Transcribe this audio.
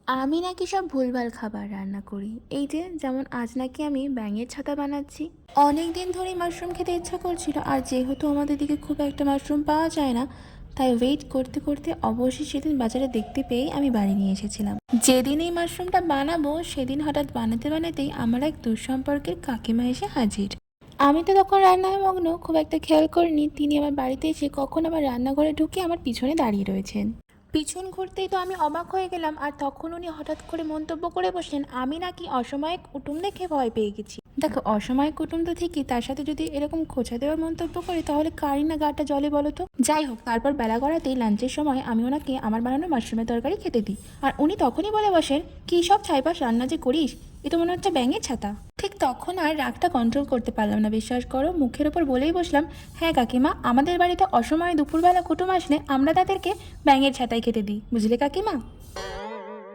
আমি নাকি সব ভুলভাল খাবার রান্না করি। এই যে যেমন আজ নাকি আমি ব্যাঙের ছাতা বানাচ্ছি। অনেক দিন ধরেই মাশরুম খেতে ইচ্ছা করছিল, আর যেহেতু আমাদের দিকে খুব একটা মাশরুম পাওয়া যায় না, তাই ওয়েট করতে করতে অবশ্যই সেদিন বাজারে দেখতে পেয়ে আমি বাড়ি নিয়ে এসেছিলাম। যেদিন এই মাশরুমটা বানাবো সেদিন হঠাৎ বানাতে বানাতেই আমার এক দূরসম্পর্কের কাকিমা এসে হাজির। আমি তো তখন রান্নায় মগ্ন, খুব একটা খেয়াল করিনি তিনি আমার বাড়িতে এসে কখন আমার রান্নাঘরে ঢুকে আমার পিছনে দাঁড়িয়ে রয়েছেন। পিছন ঘুরতেই তো আমি অবাক হয়ে গেলাম, আর তখন উনি হঠাৎ করে মন্তব্য করে বসলেন আমি নাকি অসময়ে কুটুম দেখে ভয় পেয়ে গেছি। দেখো, অসময়ে কুটুম তো ঠিকই, তার সাথে যদি এরকম খোঁচা দেওয়ার মন্তব্য করে তাহলে কারই না গাটা জলে বলো তো। যাই হোক, তারপর বেলা গড়াতেই লাঞ্চের সময় আমি ওনাকে আমার বানানো মাশরুমের তরকারি খেতে দিই, আর উনি তখনই বলে বসেন কী সব ছাইপাশ রান্না যে করিস, এ তো মনে হচ্ছে ব্যাঙের ছাতা। ঠিক তখন আর রাগটা কন্ট্রোল করতে পারলাম না, বিশ্বাস করো মুখের ওপর বলেই বসলাম, হ্যাঁ কাকিমা, আমাদের বাড়িতে অসময়ে দুপুরবেলা কুটুম আসলে আমরা তাদেরকে ব্যাঙের ছাতায় খেতে দিই, বুঝলে কাকিমা।